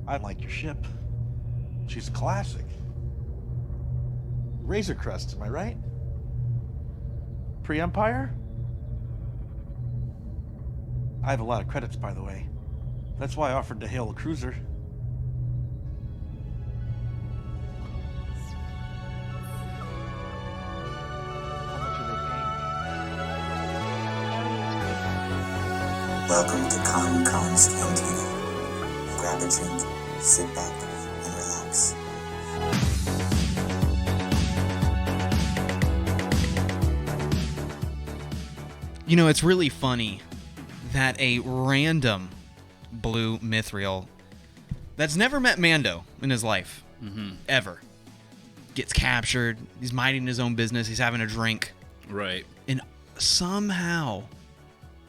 I like your ship. She's a classic. Razor Crest, am I right? Pre-Empire? I have a lot of credits, by the way. That's why I offered to hail a cruiser. How much are they paying? Welcome to KonKon's Cantina. Grab a drink, sit back, and relax. You know, it's really funny that a random blue mithril that's never met Mando in his life, ever, gets captured. He's minding his own business. He's having a drink. Right. And somehow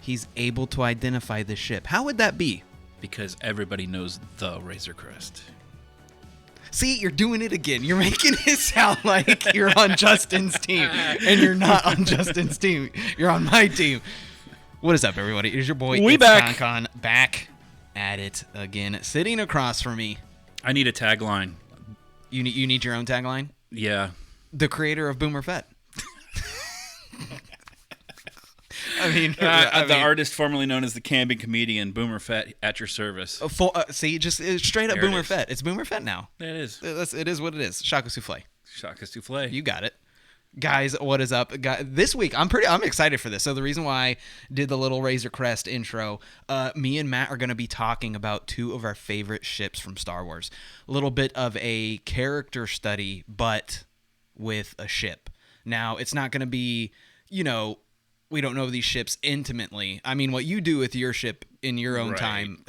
he's able to identify the ship. How would that be? Because everybody knows the Razor Crest. See, you're doing it again. You're making it sound like you're on Justin's team, and you're not on Justin's team. You're on my team. What is up, everybody? It's your boy, We it's back. KonKon, back at it again, sitting across from me. I need a tagline. You need your own tagline? Yeah. The creator of BoomerFett. The artist formerly known as the camping comedian, BoomerFett, at your service. See, just straight up There it BoomerFett. It's BoomerFett now. It is. It is what it is. Shaka souffle. Shaka souffle. You got it. Guys, what is up? This week, I'm excited for this. So the reason why I did the little Razor Crest intro, me and Matt are going to be talking about two of our favorite ships from Star Wars. A little bit of a character study, but with a ship. Now, it's not going to be, we don't know these ships intimately. I mean, what you do with your ship in your own time,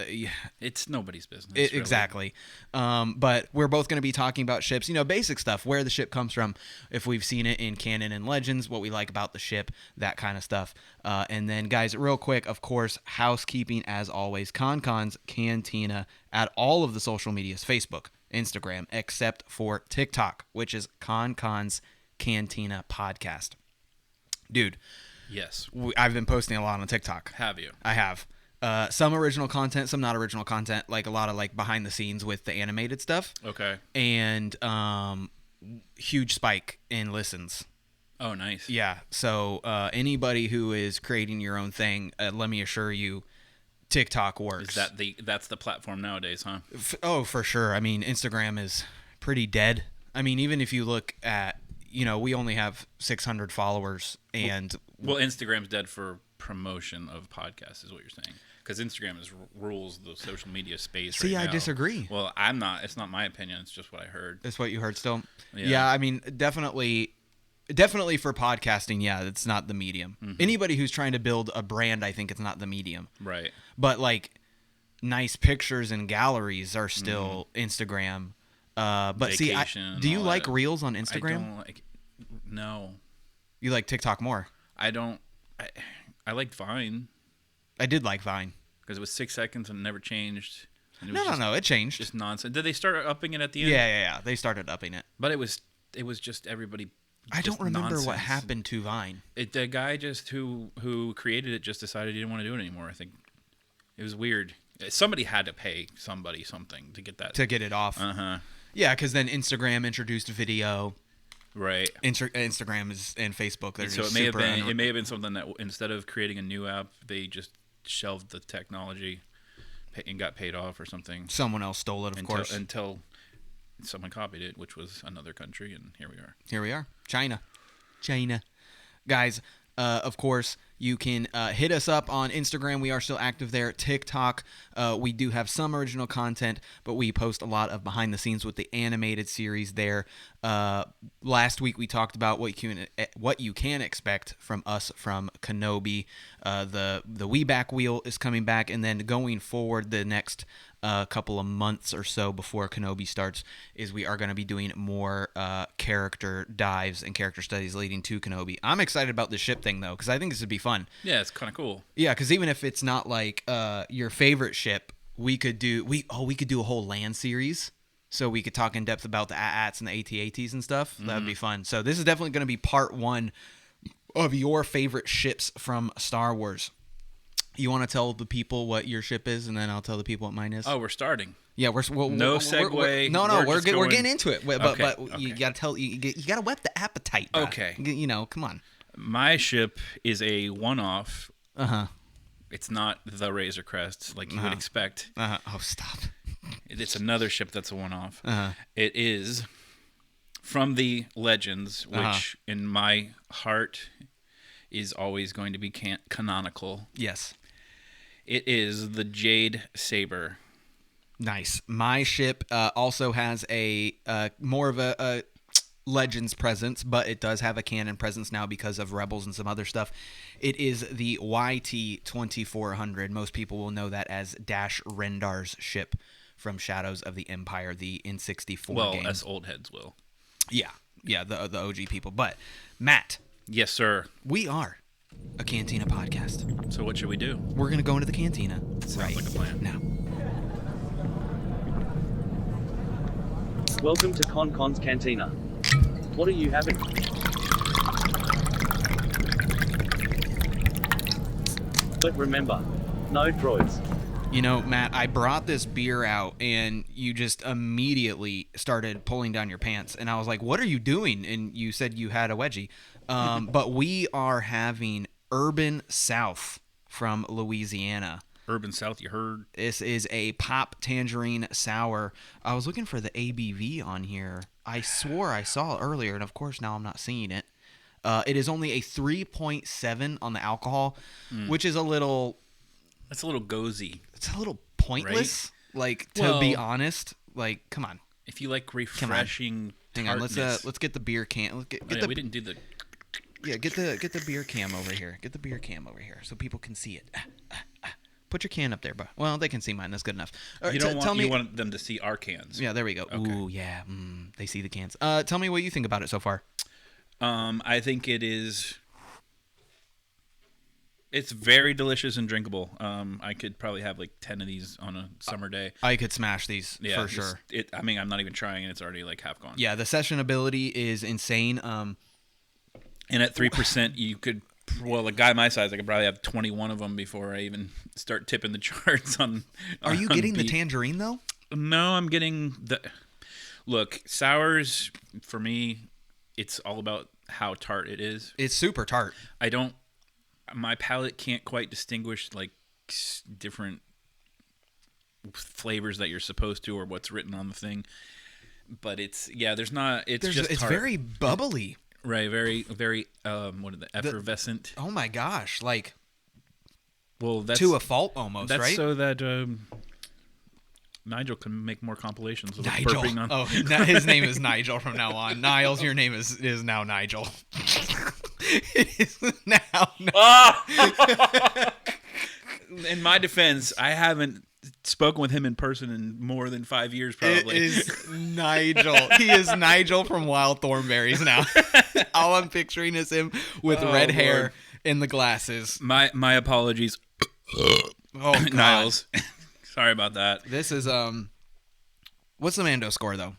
it's nobody's business. Really. Exactly. But we're both going to be talking about ships, basic stuff, where the ship comes from, if we've seen it in Canon and Legends, what we like about the ship, that kind of stuff. And then, guys, real quick, of course, housekeeping as always, KonKon's Cantina at all of the social medias, Facebook, Instagram, except for TikTok, which is KonKon's Cantina Podcast. Dude. Yes. I've been posting a lot on TikTok. Have you? I have. Some original content, some not original content, like a lot of behind the scenes with the animated stuff. Okay. And huge spike in listens. Oh, nice. Yeah. So anybody who is creating your own thing, let me assure you, TikTok works. Is that's the platform nowadays, huh? For sure. I mean, Instagram is pretty dead. I mean, even if you look at, we only have 600 followers and... Well, Instagram's dead for promotion of podcasts, is what you're saying. Because Instagram rules the social media space right now. See, I disagree. Well, I'm not. It's not my opinion. It's just what I heard. It's what you heard still? Yeah, I mean, definitely for podcasting, yeah, it's not the medium. Mm-hmm. Anybody who's trying to build a brand, I think it's not the medium. Right. But, nice pictures and galleries are still Instagram. But Vacation, do you like that. Reels on Instagram? I don't like... No. You like TikTok more? I don't. I liked Vine. I did like Vine. Because it was 6 seconds and it never changed. And No, it changed. Just nonsense. Did they start upping it at the end? Yeah. They started upping it. But it was just everybody. I don't remember nonsense. what happened to Vine. The guy just who created it just decided he didn't want to do it anymore. I think it was weird. Somebody had to pay somebody something to get that. To get it off. Uh-huh. Yeah, because then Instagram introduced video. Right. Instagram is and Facebook. They're so just it may have been something that instead of creating a new app, they just shelved the technology and got paid off or something. Someone else stole it, of course. Until someone copied it, which was another country, and here we are. China. Guys, of course, you can hit us up on Instagram. We are still active there. TikTok, we do have some original content, but we post a lot of behind the scenes with the animated series there. Last week we talked about what you can expect from us from Kenobi. The We Back Wheel is coming back, and then going forward the next couple of months or so before Kenobi starts is we are going to be doing more character dives and character studies leading to Kenobi. I'm excited about this ship thing though, because I think this would be fun. Yeah, it's kind of cool. Yeah, because even if it's not your favorite ship, we could do a whole land series. So we could talk in depth about the AT-ATs and the AT-ATs and stuff. That would be fun. So this is definitely going to be part one of your favorite ships from Star Wars. You want to tell the people what your ship is, and then I'll tell the people what mine is? Oh, we're starting. Yeah, No segue. We're getting into it, but Okay. you gotta whet the appetite. Bruh. Okay. Come on. My ship is a one-off. Uh-huh. It's not the Razor Crest like you would expect. Oh, stop. It's another ship that's a one-off. Uh-huh. It is from the Legends, which in my heart is always going to be canonical. Yes. It is the Jade Saber. Nice. My ship also has a more of a Legends presence, but it does have a Canon presence now because of Rebels and some other stuff. It is the YT2400. Most people will know that as Dash Rendar's ship from Shadows of the Empire, the N64 game. Well, us old heads will. Yeah, the OG people. But Matt, Yes, sir. we are a Cantina podcast. So what should we do? We're gonna go into the Cantina Sounds like a plan. now. Welcome to KonKon's Cantina. What are you having? But remember, no droids. You know, Matt, I brought this beer out, and you just immediately started pulling down your pants, and I was like, "What are you doing?" And you said you had a wedgie, but we are having Urban South from Louisiana. Urban South, you heard? This is a pop tangerine sour. I was looking for the ABV on here. I swore I saw it earlier, and of course now I'm not seeing it. It is only a 3.7 on the alcohol, which is a little... It's a little gozy. It's a little pointless, like, to be honest. Like, come on. If you like refreshing Hang on, tartness. let's get the beer can. Let's get Oh, yeah, the we didn't do the... Yeah, get the beer cam over here. Get the beer cam over here so people can see it. Put your can up there, bro. Well, they can see mine. That's good enough. All right, You don't tell me. you want them to see our cans. Yeah, there we go. Okay. Ooh, yeah. They see the cans. Tell me what you think about it so far. I think it is... It's very delicious and drinkable. I could probably have like 10 of these on a summer day. I could smash these for sure. I mean, I'm not even trying, and it's already like half gone. Yeah, the session ability is insane. And at 3%, you could... Well, a guy my size, I could probably have 21 of them before I even start tipping the charts on... Are you getting the tangerine, though? No, I'm getting the... Look, sours, for me, it's all about how tart it is. It's super tart. I don't... My palate can't quite distinguish, like, different flavors that you're supposed to or what's written on the thing. But it's... Yeah, there's not... It's just It's tart. very bubbly. Right, very, very, what is it, effervescent. Oh, my gosh. Like, Well, that's... to a fault almost, That's right? so that Nigel can make more compilations of Nigel. burping on. Oh, his name is Nigel from now on. Niles, your name is now Nigel. It is now. In my defense, I haven't spoken with him in person in more than 5 years, probably. It is Nigel. He is Nigel from Wild Thornberries now. All I'm picturing is him with red hair Lord. and the glasses. My apologies, Oh, God. Niles. Sorry about that. This is what's the Mando score though?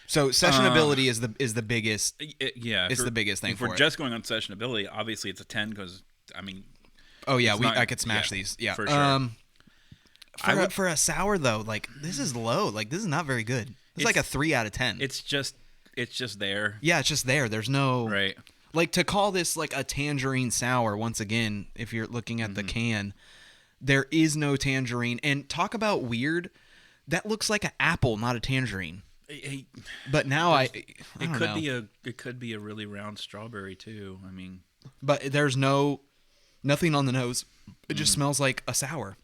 So sessionability is the biggest. Yeah, It's the biggest thing if for we're it. just going on sessionability, obviously it's a 10 because I mean, Oh yeah, it's not- I could smash yeah, these. Yeah, for sure. For a sour though, like this is low. Like this is not very good. It's like a 3 out of 10. it's just there, Yeah, it's just there. There's no right? like to call this like a tangerine sour. Once again, if you're looking at the can, there is no tangerine. And talk about weird. That looks like an apple, not a tangerine. But now I don't know. It could be a really round strawberry too. I mean, But there's nothing on the nose. It just smells like a sour.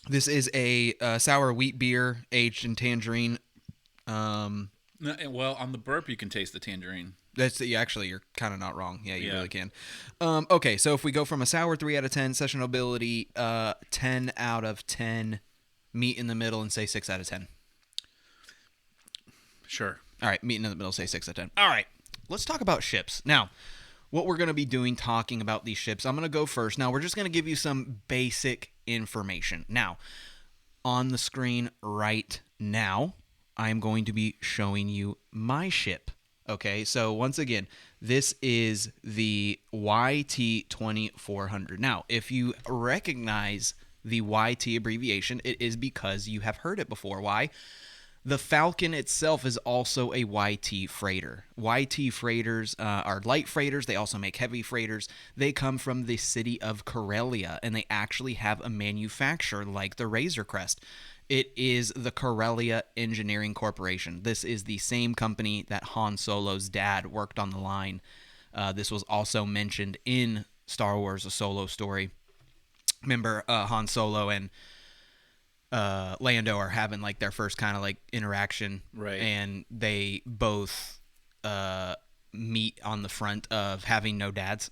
This is a sour wheat beer aged in tangerine. well, on the burp you can taste the tangerine. Actually, you're kind of not wrong. Yeah, you Yeah. really can. Okay, so if we go from a sour 3 out of 10, sessionability 10 out of 10, meet in the middle, and say 6 out of 10. Sure. All right, meet in the middle, say 6 out of 10. All right, let's talk about ships. Now, what we're going to be doing talking about these ships, I'm going to go first. Now, we're just going to give you some basic information. Now, on the screen right now, I'm going to be showing you my ship. Okay, so once again, this is the YT2400. Now, if you recognize the YT abbreviation, it is because you have heard it before. Why? The Falcon itself is also a YT freighter. YT freighters are light freighters. They also make heavy freighters. They come from the city of Karelia, and they actually have a manufacturer like the Razor Crest. It is the Karelia Engineering Corporation. This is the same company that Han Solo's dad worked on the line. This was also mentioned in Star Wars: A Solo Story. Remember, Han Solo and Lando are having like their first kind of like interaction, right? And they both meet on the front of having no dads.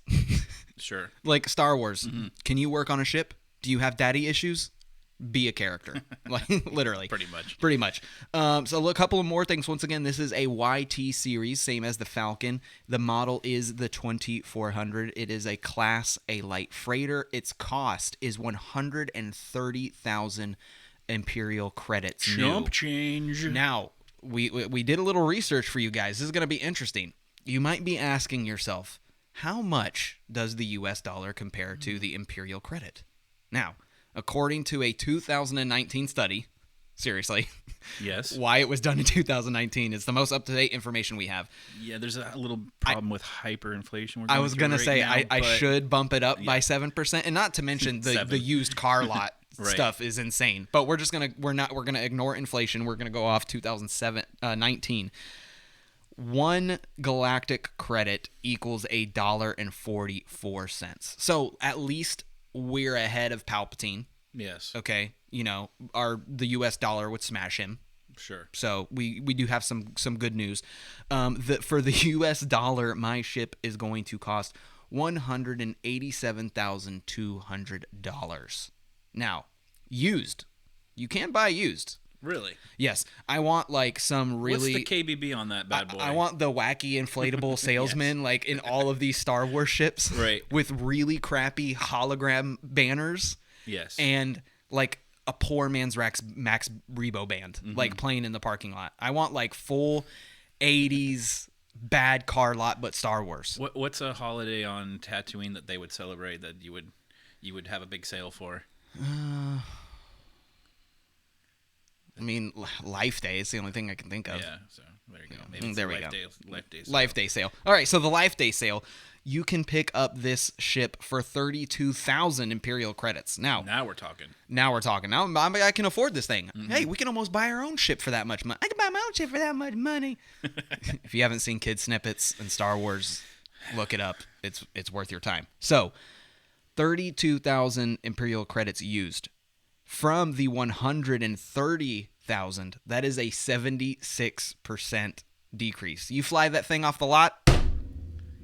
Sure. Like Star Wars. Can you work on a ship? Do you have daddy issues? Be a character. Like literally. Pretty much. So a couple of more things. Once again, this is a YT series, same as the Falcon. The model is the 2400. It is a Class A light freighter. Its cost is 130,000 Imperial credits. Chump change. Now, we did a little research for you guys. This is going to be interesting. You might be asking yourself, how much does the US dollar compare to the Imperial credit? Now, according to a 2019 study, seriously, yes, why it was done in 2019, it's the most up-to-date information we have. Yeah, there's a little problem with hyperinflation. I was going to say, I should bump it up by 7%, and not to mention the used car lot right. stuff is insane. But we're gonna ignore inflation. We're gonna go off 2019. One galactic credit equals $1.44. So at least we're ahead of Palpatine. Yes. Okay. The US dollar would smash him. Sure. So we do have some good news. For the US dollar, my ship is going to cost $187,200. Now, used. You can buy used. Really? Yes. I want like some really. What's the KBB on that bad boy? I want the wacky inflatable salesman like in all of these Star Wars ships. Right. With really crappy hologram banners. Yes. And like a poor man's Max Rebo band, like playing in the parking lot. I want like full 80s bad car lot, but Star Wars. What's a holiday on Tatooine that they would celebrate that you would have a big sale for? I mean, Life Day is the only thing I can think of. Yeah, so there you go. Maybe it's there we Life go. Day, Life Day sale. Life Day sale. All right, so the Life Day sale, you can pick up this ship for 32,000 Imperial credits. Now we're talking. Now I can afford this thing. Hey, we can almost buy our own ship for that much money. I can buy my own ship for that much money. If you haven't seen kid snippets in Star Wars, look it up. It's worth your time. So, 32,000 Imperial credits used. From the 130,000, that is a 76% decrease. You fly that thing off the lot,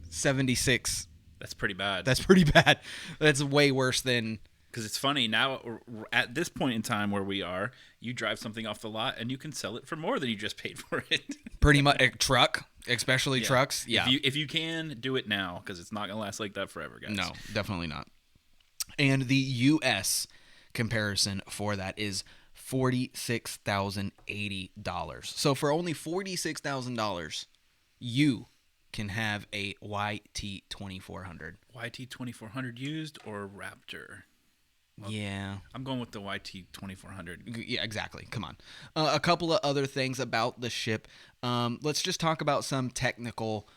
76. That's pretty bad. That's pretty bad. That's way worse than... Because it's funny, now at this point in time where we are, you drive something off the lot and you can sell it for more than you just paid for it. Pretty much. Truck, especially trucks. Yeah. If you can, do it now, because it's not going to last like that forever, guys. No, definitely not. And the U.S. comparison for that is $46,080. So for only $46,000, you can have a YT2400. YT2400 used or Raptor? Yeah. I'm going with the YT2400. Yeah, exactly. Come on. A couple of other things about the ship. Let's just talk about some technical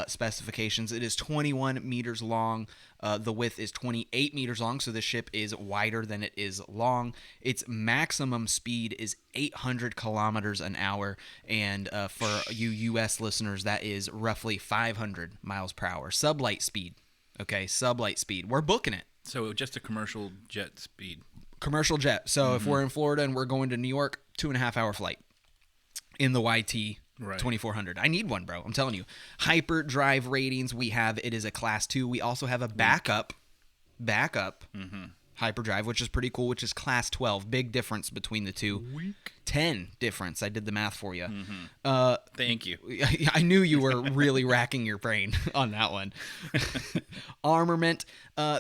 specifications. It is 21 meters long. The width is 28 meters long, so the ship is wider than it is long. Its maximum speed is 800 kilometers an hour, and for you U.S. listeners, that is roughly 500 miles per hour. Sublight speed. Okay, sublight speed. We're booking it. So just a commercial jet speed. Commercial jet. So if we're in Florida and we're going to New York, 2.5 hour flight in the YT. Right. 2400. I need one, bro. I'm telling you. Hyperdrive ratings we have. It is a class 2. We also have a backup hyperdrive, which is pretty cool, which is class 12. Big difference between the two. 10 difference. I did the math for you. Thank you. I knew you were really racking your brain on that one. Armament.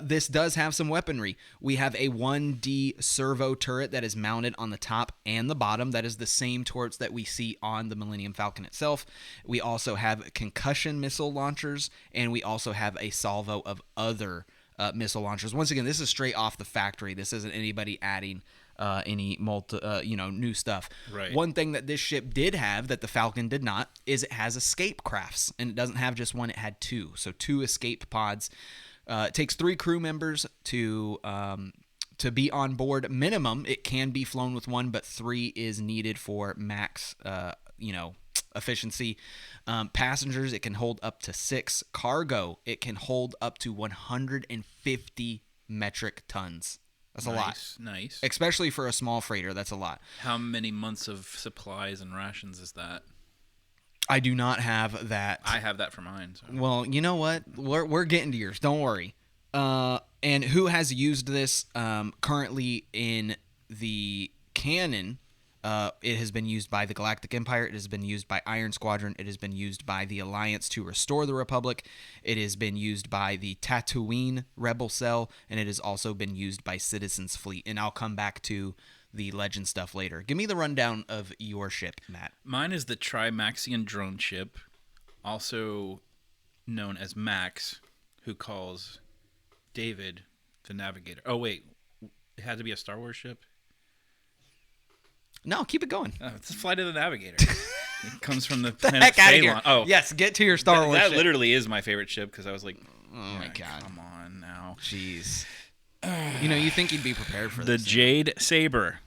This does have some weaponry. We have a 1D servo turret that is mounted on the top and the bottom. That is the same turrets that we see on the Millennium Falcon itself. We also have concussion missile launchers, and we also have a salvo of other missile launchers. Once again, this is straight off the factory. This isn't anybody adding any new stuff. Right. One thing that this ship did have that the Falcon did not is it has escape crafts, and it doesn't have just one; it had two. So 2 escape pods. It takes 3 crew members to be on board. Minimum, it can be flown with 1, but 3 is needed for max, efficiency. Passengers, it can hold up to 6. Cargo, it can hold up to 150 metric tons. That's a lot. Nice. Especially for a small freighter, that's a lot. How many months of supplies and rations is that? I do not have that. I have that for mine. So. Well, you know what? We're getting to yours. Don't worry. And who has used this currently in the canon? It has been used by the Galactic Empire. It has been used by Iron Squadron. It has been used by the Alliance to restore the Republic. It has been used by the Tatooine Rebel Cell, and it has also been used by Citizens Fleet. And I'll come back to the Legend stuff later. Give me the rundown of your ship, Matt. Mine is the Trimaxian drone ship, also known as Max, who calls David the Navigator. Oh, wait. It had to be a Star Wars ship? No, keep it going. Oh, it's the Flight of the Navigator. It comes from the The planet heck out of here. Phalon. Oh, yes, get to your Star Wars that ship. literally is my favorite ship because I was like, Oh, my God. come on now. Jeez. You think you'd be prepared for The this. Jade Saber.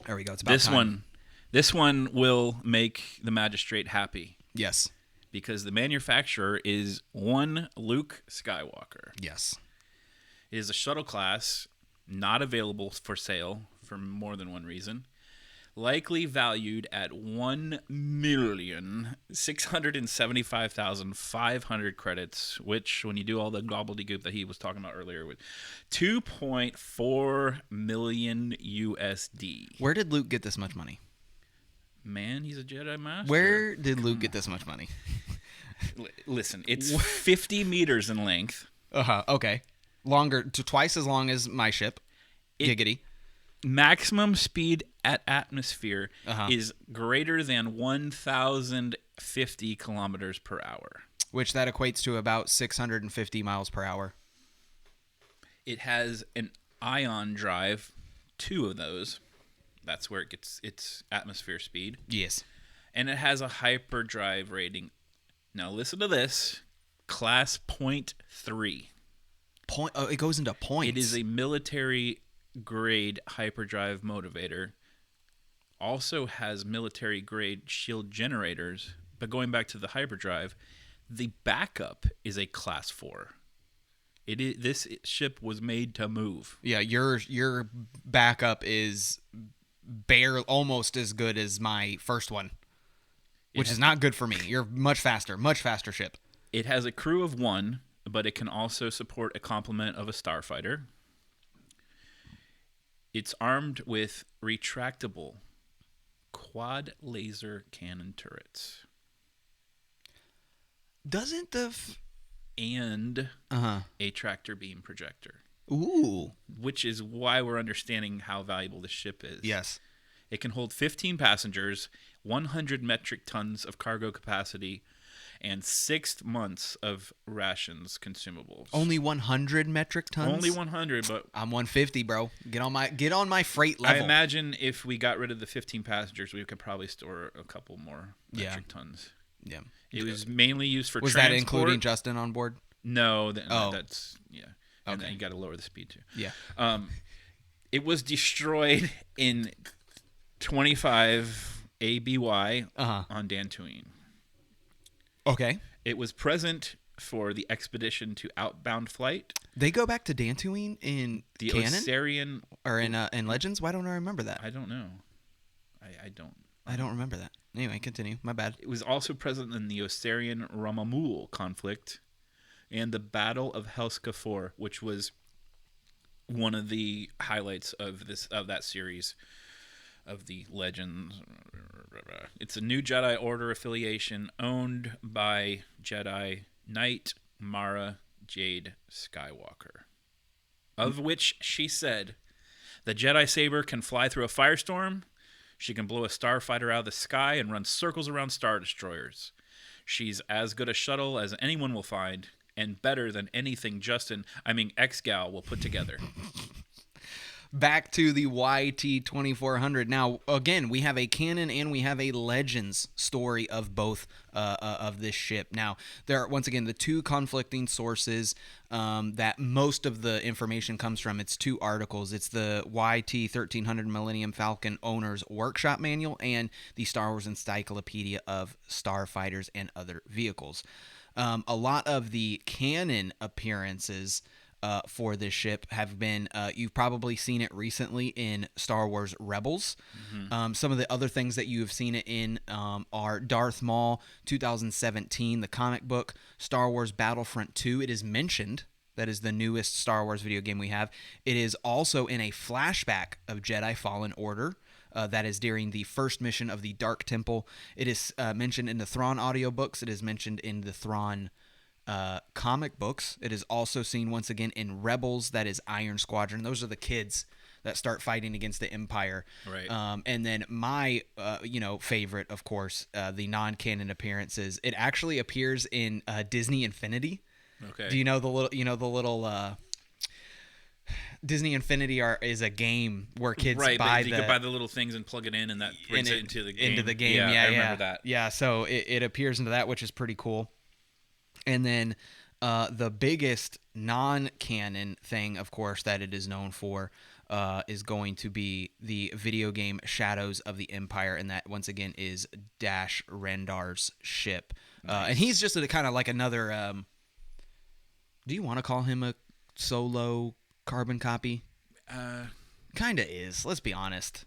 There we go. It's about This time. this one will make the magistrate happy Yes. because the manufacturer is one Luke Skywalker. Yes. It is a shuttle class, not available for sale for more than one reason. Likely valued at 1,675,500 credits, which, when you do all the gobbledygook that he was talking about earlier, with 2.4 million USD. Where did Luke get this much money? Man, he's a Jedi Master. Where did Luke get this much money? Listen, it's 50 meters in length. Okay. Longer, to twice as long as my ship. Giggity. Maximum speed at atmosphere Uh-huh. is greater than 1,050 kilometers per hour. Which that equates to about 650 miles per hour. It has an ion drive, 2 of those. That's where it gets its atmosphere speed. Yes. And it has a hyperdrive rating. Now listen to this. Class 0.3. It goes into points. It is a military grade hyperdrive motivator. Also has military grade shield generators. But going back to the hyperdrive, the backup is a class 4. This ship was made to move. Yeah, your backup is almost as good as my first one, which is not good for me. You're much faster ship. It has a crew of 1, but it can also support a complement of a starfighter. It's armed with retractable quad laser cannon turrets. Doesn't the And a tractor beam projector. Ooh. Which is why we're understanding how valuable this ship is. Yes. It can hold 15 passengers, 100 metric tons of cargo capacity, and 6 months of rations consumables. Only 100 metric tons? Only 100, but I'm 150, bro. Get on my freight level. I imagine if we got rid of the 15 passengers, we could probably store a couple more metric tons. Yeah. It was mainly used for Was transport. that including Justin on board? No, that's yeah. And Okay. then you got to lower the speed too. Yeah. It was destroyed in 25 ABY on Dantooine. Okay. It was present for the expedition to outbound flight. They go back to Dantooine in The Canon Osirian, or in Legends. Why don't I remember that? I don't know. I don't. I don't remember that. Anyway, continue. My bad. It was also present in the Osirian Ramamul conflict and the Battle of Helska 4, which was one of the highlights of that series of the Legends. It's a new Jedi Order affiliation owned by Jedi Knight Mara Jade Skywalker, of which she said, the Jedi Saber can fly through a firestorm. She can blow a starfighter out of the sky and run circles around Star Destroyers. She's as good a shuttle as anyone will find, and better than anything X-Gal will put together. Back to the YT2400. Now, again, we have a canon and we have a Legends story of both of this ship. Now, there are, once again, the two conflicting sources that most of the information comes from. It's two articles. It's the YT1300 Millennium Falcon Owner's Workshop Manual and the Star Wars Encyclopedia of Starfighters and Other Vehicles. A lot of the canon appearances for this ship have been, you've probably seen it recently in Star Wars Rebels. Some of the other things that you have seen it in are Darth Maul 2017, the comic book, Star Wars Battlefront 2. It is mentioned. That is the newest Star Wars video game we have. It is also in a flashback of Jedi Fallen Order. That is during the first mission of the Dark Temple. It is mentioned in the Thrawn audiobooks. It is mentioned in the Thrawn comic books. It is also seen once again in Rebels. That is Iron Squadron. Those are the kids that start fighting against the Empire. Right. And then my favorite, of course, the non-canon appearances. It actually appears in Disney Infinity. Okay. Do you know the little Disney Infinity is a game where kids buy you could buy the little things and plug it in, and that brings it into the game. Into the game, I remember that. Yeah, so it appears into that, which is pretty cool. And then the biggest non-canon thing, of course, that it is known for is going to be the video game Shadows of the Empire, and that, once again, is Dash Rendar's ship. Nice. And he's just kind of like another... do you want to call him a solo carbon copy? Kind of is, let's be honest.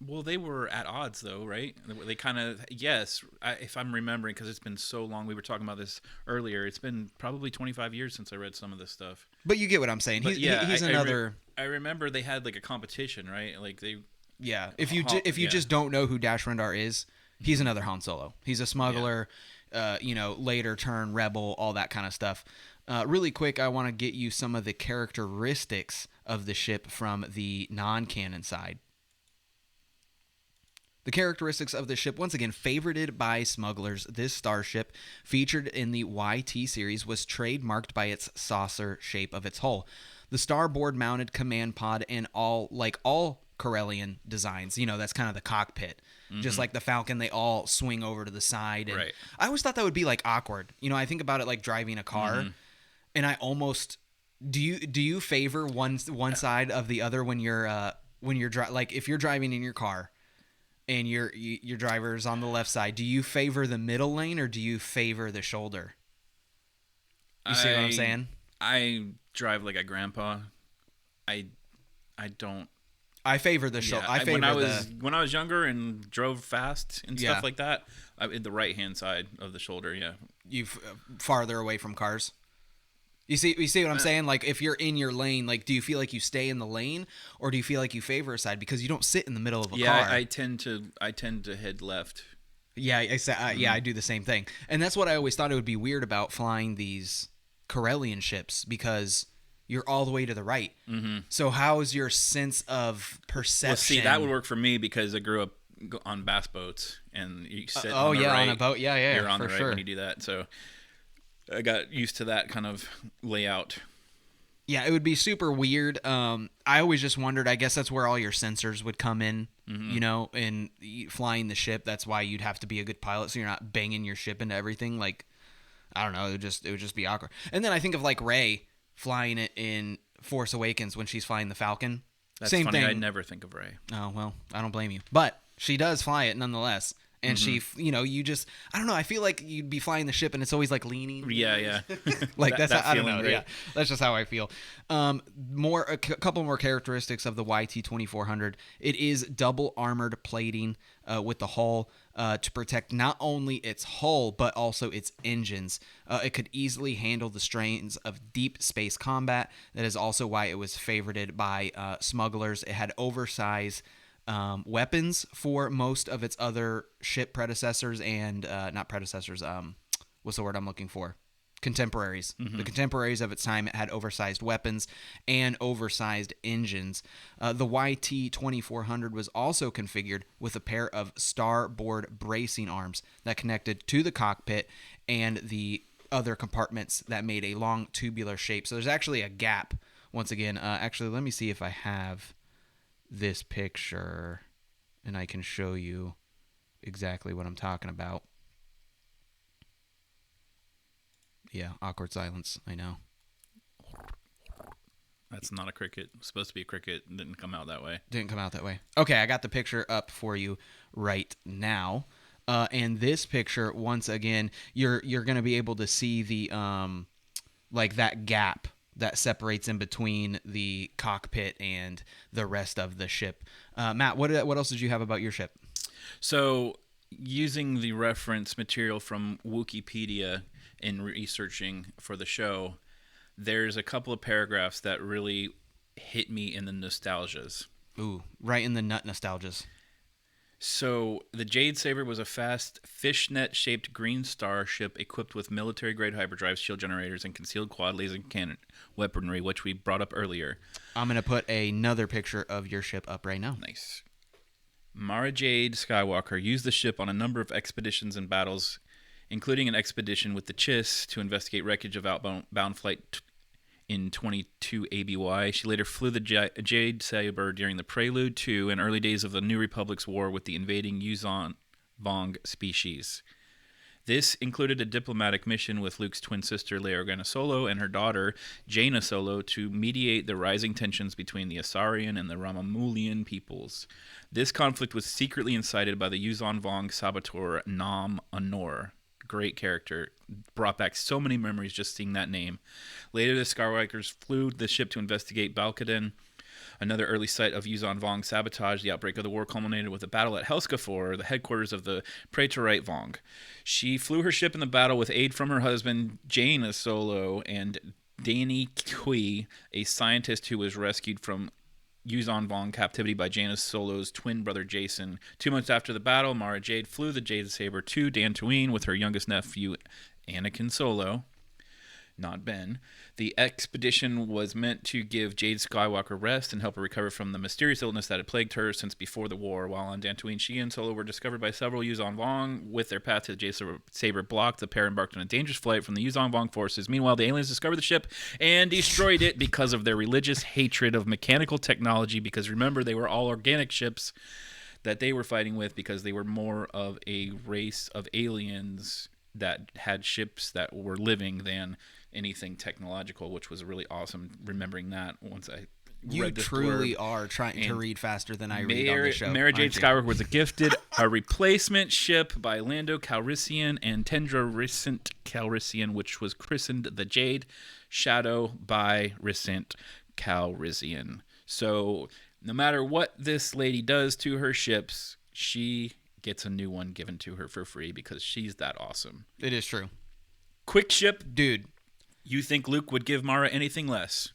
Well, they were at odds, though, right? They kind of, if I'm remembering, because it's been so long. We were talking about this earlier. It's been probably 25 years since I read some of this stuff. But you get what I'm saying. He's another... I remember they had like a competition, right? Like they... Yeah, if you just don't know who Dash Rendar is, he's another Han Solo. He's a smuggler, later turn rebel, all that kind of stuff. Really quick, I want to get you some of the characteristics of the ship from the non-canon side. The characteristics of the ship, once again, favorited by smugglers, this starship, featured in the YT series, was trademarked by its saucer shape of its hull. The starboard-mounted command pod and all Corellian designs, that's kind of the cockpit. Mm-hmm. Just like the Falcon, they all swing over to the side. And right. I always thought that would be, awkward. I think about it like driving a car, and I almost... Do you favor one side of the other when you're if you're driving in your car and your driver's on the left side, do you favor the middle lane or do you favor the shoulder? You see what I'm saying? I drive like a grandpa. I don't. I favor the shoulder. When I was younger and drove fast and stuff like that, in the right hand side of the shoulder. Yeah, you farther away from cars. You see what I'm saying? Like, if you're in your lane, do you feel like you stay in the lane, or do you feel like you favor a side because you don't sit in the middle of a car? Yeah, I tend to head left. Yeah, I do the same thing, and that's what I always thought it would be weird about flying these Corellian ships, because you're all the way to the right. Mm-hmm. So how is your sense of perception? Well, see, that would work for me because I grew up on bass boats, and you sit on the right. On a boat, yeah, you're on the right sure. when you do that. So I got used to that kind of layout. Yeah, it would be super weird. I always just wondered, I guess that's where all your sensors would come in, in flying the ship. That's why you'd have to be a good pilot, so you're not banging your ship into everything. I don't know, it would just be awkward. And then I think of Rey flying it in Force Awakens when she's flying the Falcon. That's Same funny. thing. I never think of Rey. Oh, well, I don't blame you. But she does fly it nonetheless. And she, you just, I don't know, I feel like you'd be flying the ship and it's always leaning. Yeah. That's how, I don't know. Right? Yeah, that's just how I feel. A couple more characteristics of the YT2400. It is double armored plating with the hull to protect not only its hull but also its engines. It could easily handle the strains of deep space combat. That is also why it was favorited by smugglers. It had oversized weapons for most of its other ship predecessors and not predecessors. What's the word I'm looking for? Contemporaries. Mm-hmm. The contemporaries of its time had oversized weapons and oversized engines. The YT2400 was also configured with a pair of starboard bracing arms that connected to the cockpit and the other compartments that made a long tubular shape. So there's actually a gap. Once again, actually, let me see if I have this picture, and I can show you exactly what I'm talking about. Yeah, awkward silence. I know. That's not a cricket. It's supposed to be a cricket. It didn't come out that way. Didn't come out that way. Okay, I got the picture up for you right now. And this picture, once again, you're going to be able to see the like that gap that separates in between the cockpit and the rest of the ship. Matt, what else did you have about your ship? So, using the reference material from Wikipedia in researching for the show, there's a couple of paragraphs that really hit me in the nostalgias. Ooh, right in the nut nostalgias. So, the Jade Saber was a fast, fishnet-shaped green star ship equipped with military-grade hyperdrive, shield generators, and concealed quad laser cannon weaponry, which we brought up earlier. I'm going to put another picture of your ship up right now. Nice. Mara Jade Skywalker used the ship on a number of expeditions and battles, including an expedition with the Chiss to investigate wreckage of outbound flight in 22 ABY. She later flew the Jade Saber during the prelude to and early days of the New Republic's war with the invading Yuzon Vong species. This included a diplomatic mission with Luke's twin sister Leia Organa Solo and her daughter Jaina Solo to mediate the rising tensions between the Asarian and the Ramamulian peoples. This conflict was secretly incited by the Yuzon Vong saboteur Nam Anor. Great character. Brought back so many memories just seeing that name. Later, the Skywalkers flew the ship to investigate Balkaden, another early site of Yuzon Vong sabotage. The outbreak of the war culminated with a battle at Helskafor, the headquarters of the Praetorite Vong. She flew her ship in the battle with aid from her husband, Jaina Solo, and Danny Kui, a scientist who was rescued from Yuzon Vong captivity by Jaina Solo's twin brother Jason. 2 months after the battle, Mara Jade flew the Jade Saber to Dantooine with her youngest nephew, Anakin Solo, not Ben. The expedition was meant to give Jade Skywalker rest and help her recover from the mysterious illness that had plagued her since before the war. While on Dantooine, she and Solo were discovered by several Yuzon Vong. With their path to the Jade Saber blocked, the pair embarked on a dangerous flight from the Yuzon Vong forces. Meanwhile, the aliens discovered the ship and destroyed it because of their religious hatred of mechanical technology, because remember, they were all organic ships that they were fighting with because they were more of a race of aliens that had ships that were living than anything technological, which was really awesome remembering that once I read this truly blurb. are trying to read faster than I read on the show. Mara Jade aren't you? Skywalker was gifted a replacement ship by Lando Calrissian and Tendra Rissant Calrissian, which was christened the Jade Shadow by Rissant Calrissian. So no matter what this lady does to her ships, she gets a new one given to her for free because she's that awesome. It is true. Quick ship. Dude, You think Luke would give Mara anything less?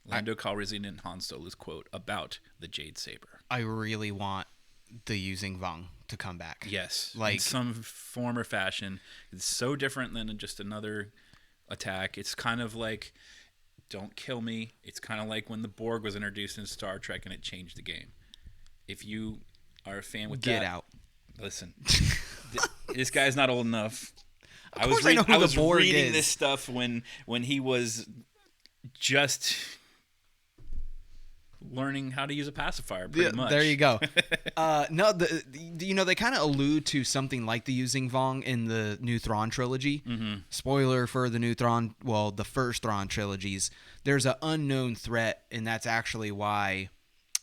Lando Calrissian and Han Solo's quote about the Jade Saber. I really want the using Vong to come back. Yes, like in some form or fashion. It's so different than just another attack. It's kind of like, don't kill me. It's kind of like when the Borg was introduced in Star Trek and it changed the game. If you are a fan with Get that, out. Listen, this guy's not old enough. Of course I know who the Borg reading is. this stuff when he was just learning how to use a pacifier, pretty much. There you go. No, they kind of allude to something like the using Vong in the new Thrawn trilogy. Mm-hmm. Spoiler for the new Thrawn, well, the first Thrawn trilogies. There's an unknown threat, and that's actually why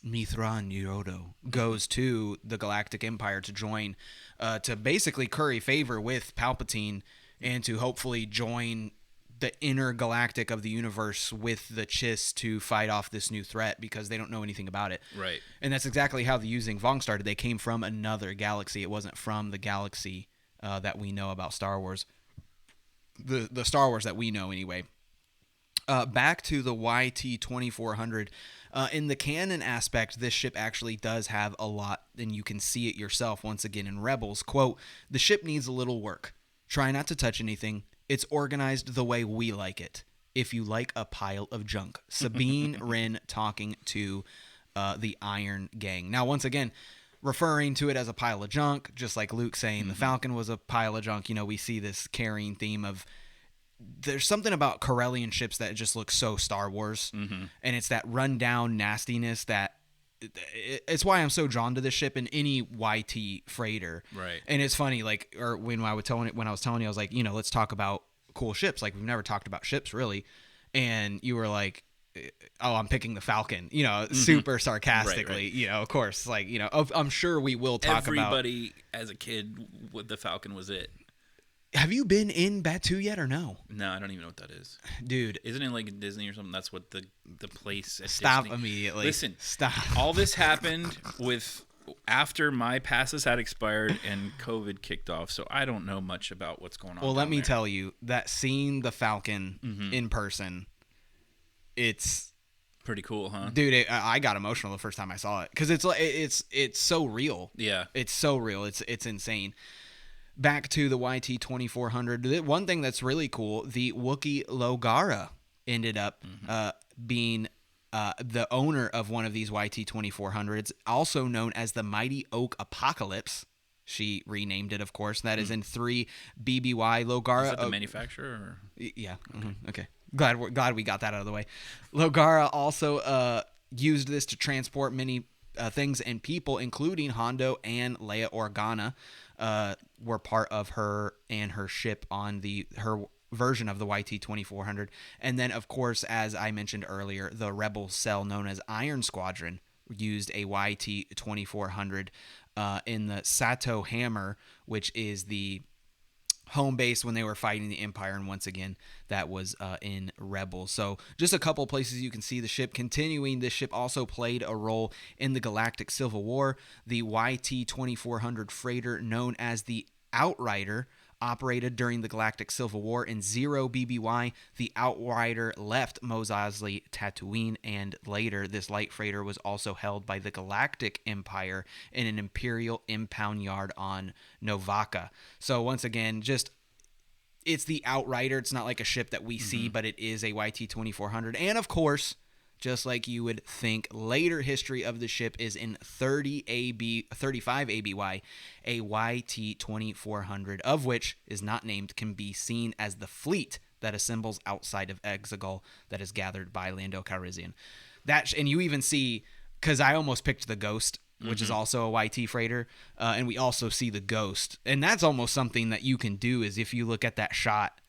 Mithran Yrodo goes to the Galactic Empire to join, to basically curry favor with Palpatine and to hopefully join the inner galactic of the universe with the Chiss to fight off this new threat because they don't know anything about it. Right. And that's exactly how the using Vong started. They came from another galaxy. It wasn't from the galaxy that we know about Star Wars. The Star Wars that we know anyway. Back to the YT2400. In the canon aspect, this ship actually does have a lot, and you can see it yourself once again in Rebels. Quote, "The ship needs a little work. Try not to touch anything. It's organized the way we like it. If you like a pile of junk." Sabine Wren talking to the Iron Gang. Now, once again, referring to it as a pile of junk, just like Luke saying the Falcon was a pile of junk. You know, we see this carrying theme of there's something about Corellian ships that just look so Star Wars, and it's that rundown nastiness that it's why I'm so drawn to this ship in any YT freighter. Right. And it's funny, like, or when I was telling you, I was like, let's talk about cool ships. Like, we've never talked about ships really, and you were like, oh, I'm picking the Falcon, super sarcastically, Right. Of course, like, I'm sure we will talk about. Everybody as a kid, the Falcon was it. Have you been in Batu yet or no? No, I don't even know what that is. Dude. Isn't it like in Disney or something? That's what the place at Stop Disney. immediately. Listen, Stop. All this happened after my passes had expired and COVID kicked off, so I don't know much about what's going on. Well, let me there. tell you, that seeing the Falcon in person, it's pretty cool, huh? Dude, I got emotional the first time I saw it because it's so real. Yeah. It's so real. It's insane. Back to the YT2400. One thing that's really cool, the Wookiee Logara ended up being the owner of one of these YT2400s, also known as the Mighty Oak Apocalypse. She renamed it, of course. That is in 3 BBY Logara. Is that the manufacturer? Or? Yeah. Okay. Glad we got that out of the way. Logara also used this to transport many things and people, including Hondo and Leia Organa, were part of her and her ship on her version of the YT2400. And then, of course, as I mentioned earlier, the rebel cell known as Iron Squadron used a YT2400 in the Sato Hammer, which is the home base when they were fighting the Empire, and once again that was in Rebels. So just a couple places you can see the ship. Continuing, this ship also played a role in the Galactic Civil War. The YT2400 freighter known as the Outrider operated during the Galactic Civil War. In 0 BBY, the Outrider left Mos Eisley Tatooine, and later this light freighter was also held by the Galactic Empire in an Imperial impound yard on Novaka. So once again, it's the Outrider. It's not like a ship that we see, but it is a YT2400. And of course, just like you would think, later history of the ship is in 35 ABY, a YT2400, of which is not named, can be seen as the fleet that assembles outside of Exegol that is gathered by Lando Calrissian. And you even see, because I almost picked the Ghost, which is also a YT freighter, and we also see the Ghost. And that's almost something that you can do, is if you look at that shot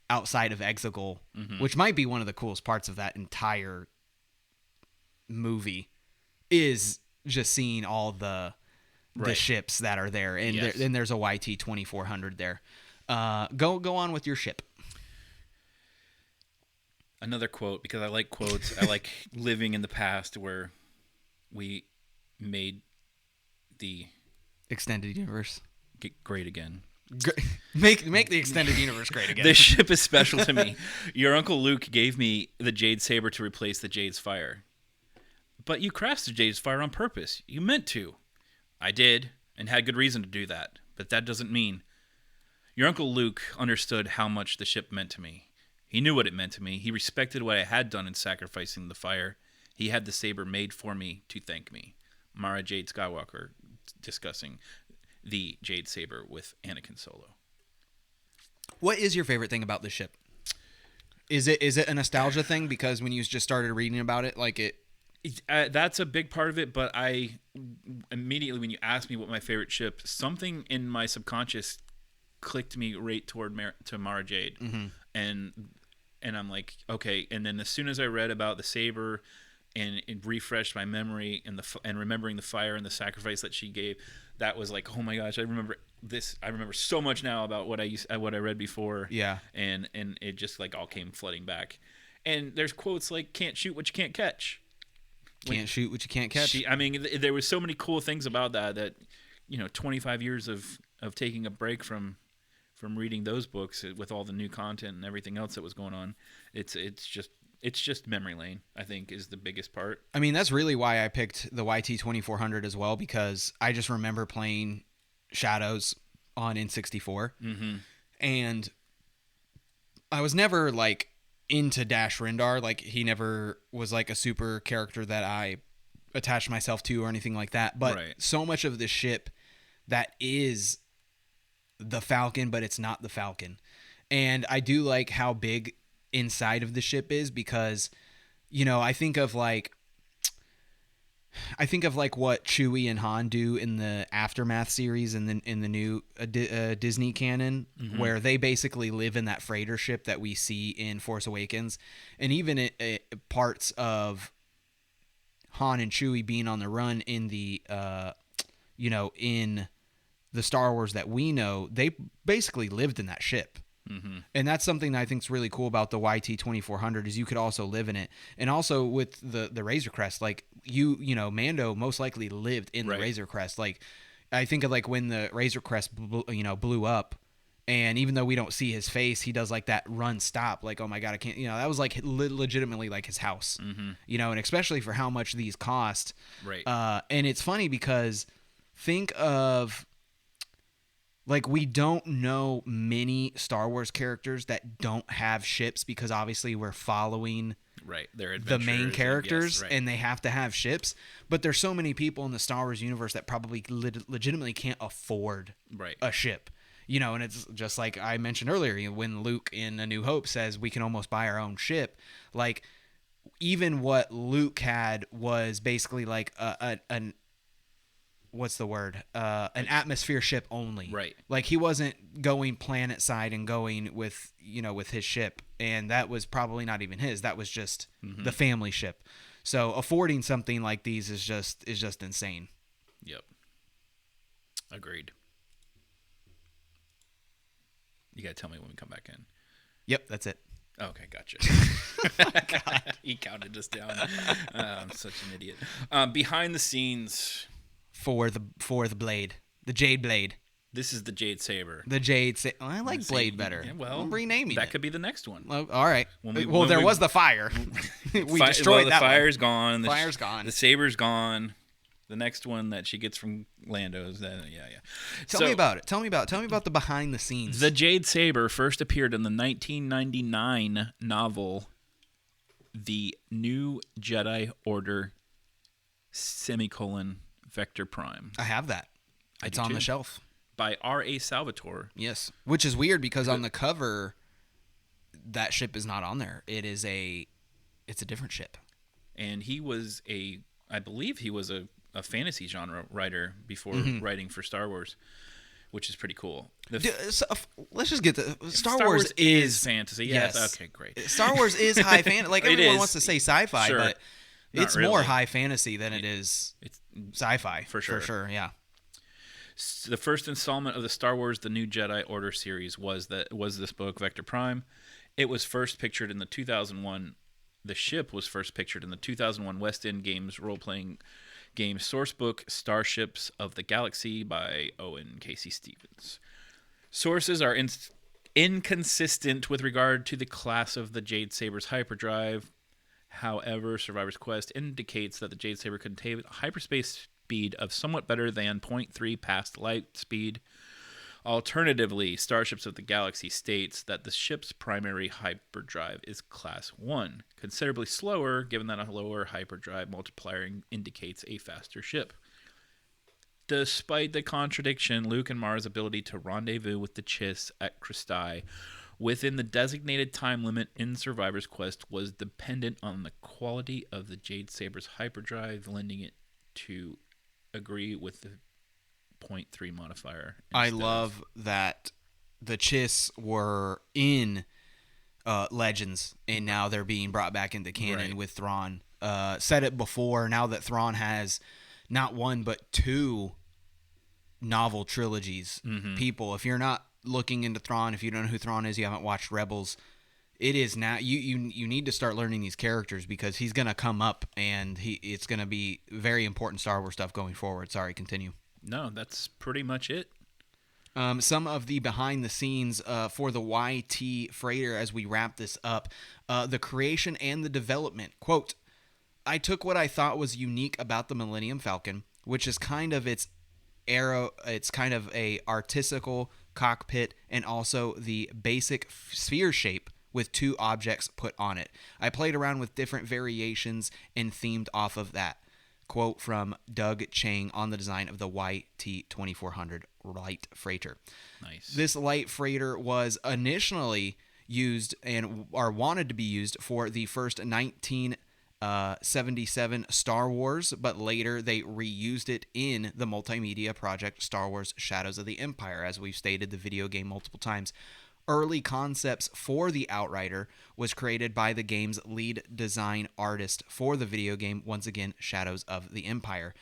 outside of Exegol, which might be one of the coolest parts of that entire movie, is just seeing all the ships that are there, and then there's a YT2400 there. Go on with your ship. Another quote, because I like quotes. I like living in the past where we made the extended universe great again. Make the extended universe great again. This ship is special to me. Your Uncle Luke gave me the Jade Saber to replace the Jade's Fire. But you crashed the Jade's Fire on purpose. You meant to. I did, and had good reason to do that. But that doesn't mean. Your Uncle Luke understood how much the ship meant to me. He knew what it meant to me. He respected what I had done in sacrificing the fire. He had the saber made for me to thank me. Mara Jade Skywalker discussing the Jade Saber with Anakin Solo. What is your favorite thing about this ship? Is it a nostalgia thing? Because when you just started reading about it, like it... That's a big part of it, but I immediately, when you asked me what my favorite ship, something in my subconscious clicked me right toward to Mara Jade, and I'm like, okay. And then as soon as I read about the saber, and it refreshed my memory, and remembering the fire and the sacrifice that she gave, that was like, oh my gosh, I remember this. I remember so much now about what I read before. Yeah, and it just like all came flooding back. And there's quotes like, "Can't shoot what you can't catch." Can't shoot what you can't catch. There was so many cool things about that 25 years of taking a break from reading those books with all the new content and everything else that was going on. It's just memory lane, I think, is the biggest part. I mean, that's really why I picked the YT2400 as well, because I just remember playing Shadows on N64, and I was never like into Dash Rendar. Like, he never was like a super character that I attached myself to or anything like that. But so much of the ship that is the Falcon, but it's not the Falcon. And I do like how big inside of the ship is because, I think of like what Chewie and Han do in the Aftermath series and then in the new Disney canon, where they basically live in that freighter ship that we see in Force Awakens, and even parts of Han and Chewie being on the run in the in the Star Wars that we know, they basically lived in that ship. And that's something that I think is really cool about the YT2400 is you could also live in it. And also with the Razor Crest, like Mando most likely lived in the Razor Crest. Like I think of like when the Razor Crest blew up, and even though we don't see his face, he does like that run stop, like, oh my God, I can't, that was like legitimately like his house, and especially for how much these cost. Right. And it's funny because think of, like, we don't know many Star Wars characters that don't have ships because obviously we're following their the main characters, yes, and they have to have ships. But there's so many people in the Star Wars universe that probably legitimately can't afford a ship. And it's just like I mentioned earlier, when Luke in A New Hope says we can almost buy our own ship. Like, even what Luke had was basically like an what's the word? An atmosphere ship only. Right. Like he wasn't going planet side and going with his ship, and that was probably not even his. That was just the family ship. So affording something like these is just insane. Yep. Agreed. You gotta tell me when we come back in. Yep, that's it. Okay, gotcha. God, he counted us down. I'm such an idiot. Behind the scenes. For the blade, the Jade Blade. This is the Jade Saber. The Jade Saber. I like Blade better. Yeah, well, I'm renaming that it. Could be the next one. Well, all right. There was the fire. We destroyed that. The fire's gone. The fire's gone. The saber's gone. The next one that she gets from Lando's. Yeah. Tell me about it. Tell me about the behind the scenes. The Jade Saber first appeared in the 1999 novel, The New Jedi Order, Vector Prime. I have that. It's on the shelf. By R.A. Salvatore. Yes. Which is weird because on the cover, that ship is not on there. It's a different ship. And I believe he was a fantasy genre writer before writing for Star Wars, which is pretty cool. Let's just get the Star Wars is fantasy. Yes. Okay, great. Star Wars is high fantasy. Like everyone wants to say sci-fi, sure. but it's really. more high fantasy than it's sci-fi. For sure. For sure, yeah. The first installment of the Star Wars The New Jedi Order series was this book, Vector Prime. It was first pictured in the 2001. The ship was first pictured in the 2001 West End Games role-playing game sourcebook Starships of the Galaxy by Owen Casey Stevens. Sources are inconsistent with regard to the class of the Jade Saber's hyperdrive. However, Survivor's Quest indicates that the Jade Saber could attain a hyperspace speed of somewhat better than 0.3 past light speed. Alternatively, Starships of the Galaxy states that the ship's primary hyperdrive is Class 1, considerably slower given that a lower hyperdrive multiplier indicates a faster ship. Despite the contradiction, Luke and Mara's ability to rendezvous with the Chiss at Christi within the designated time limit in Survivor's Quest was dependent on the quality of the Jade Saber's hyperdrive, lending it to agree with the 0.3 modifier. I love that the Chiss were in Legends, and now they're being brought back into canon with Thrawn. Said it before, now that Thrawn has not one but two novel trilogies. People, if you're not looking into Thrawn, if you don't know who Thrawn is, you haven't watched Rebels, it is now you need to start learning these characters because he's going to come up and it's going to be very important Star Wars stuff going forward. Sorry, continue. No, that's pretty much it. Some of the behind the scenes for the YT freighter as we wrap this up, the creation and the development. Quote, I took what I thought was unique about the Millennium Falcon, which is kind of its it's kind of a artistical cockpit and also the basic sphere shape with two objects put on it. I played around with different variations and themed off of that. Quote from Doug Chang on the design of the YT2400 light freighter. Nice. This light freighter was initially used or wanted to be used for the first 1977 Star Wars, but later they reused it in the multimedia project Star Wars Shadows of the Empire, as we've stated the video game multiple times. Early concepts for the Outrider was created by the game's lead design artist for the video game, once again, Shadows of the Empire.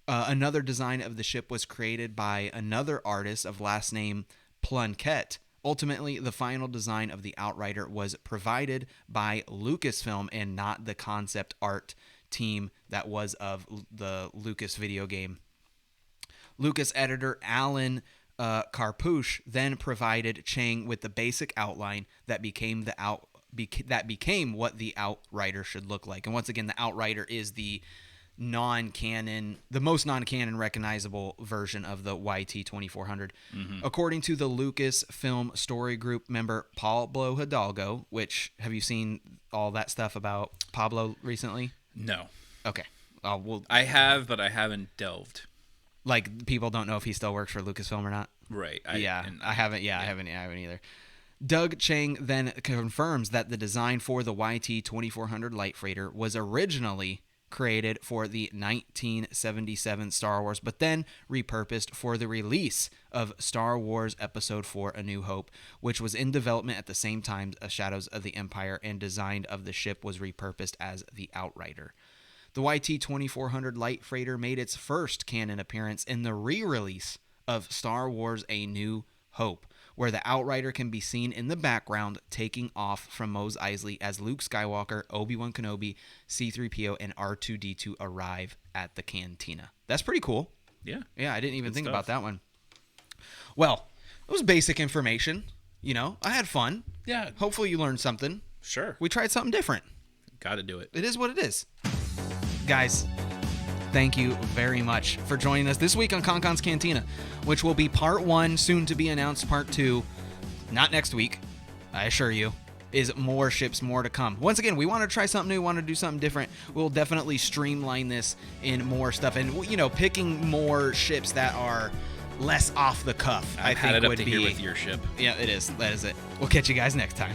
Another design of the ship was created by another artist of last name Plunkett. Ultimately, the final design of the Outrider was provided by Lucasfilm and not the concept art team that was of the Lucas video game. Lucas editor Alan Karpouche then provided Chang with the basic outline that became what the Outrider should look like. And once again, the Outrider is the most non-canon recognizable version of the YT2400. According to the Lucasfilm Story Group member Pablo Hidalgo, which, have you seen all that stuff about Pablo recently? No. Okay. Well, I have, but I haven't delved. Like, people don't know if he still works for Lucasfilm or not. Right. I haven't either. Doug Chang then confirms that the design for the YT2400 light freighter was originally created for the 1977 Star Wars, but then repurposed for the release of Star Wars Episode 4 A New Hope, which was in development at the same time as Shadows of the Empire, and design of the ship was repurposed as the Outrider. The YT2400 light freighter made its first canon appearance in the re-release of Star Wars A New Hope, where the Outrider can be seen in the background taking off from Mos Eisley as Luke Skywalker, Obi-Wan Kenobi, C-3PO, and R2-D2 arrive at the Cantina. That's pretty cool. Yeah. Yeah, I didn't even think about stuff. that one. Well, it was basic information. You know, I had fun. Yeah. Hopefully you learned something. Sure. We tried something different. Got to do it. It is what it is. Guys, thank you very much for joining us this week on KonKon's Cantina, which will be part 1, soon to be announced part 2, not next week, I assure you, is more ships, more to come. Once again, we want to try something new, want to do something different. We'll definitely streamline this in more stuff, and, you know, picking more ships that are less off the cuff, I I've had think it up would to be... here with your ship. Yeah, it is. That is it. We'll catch you guys next time.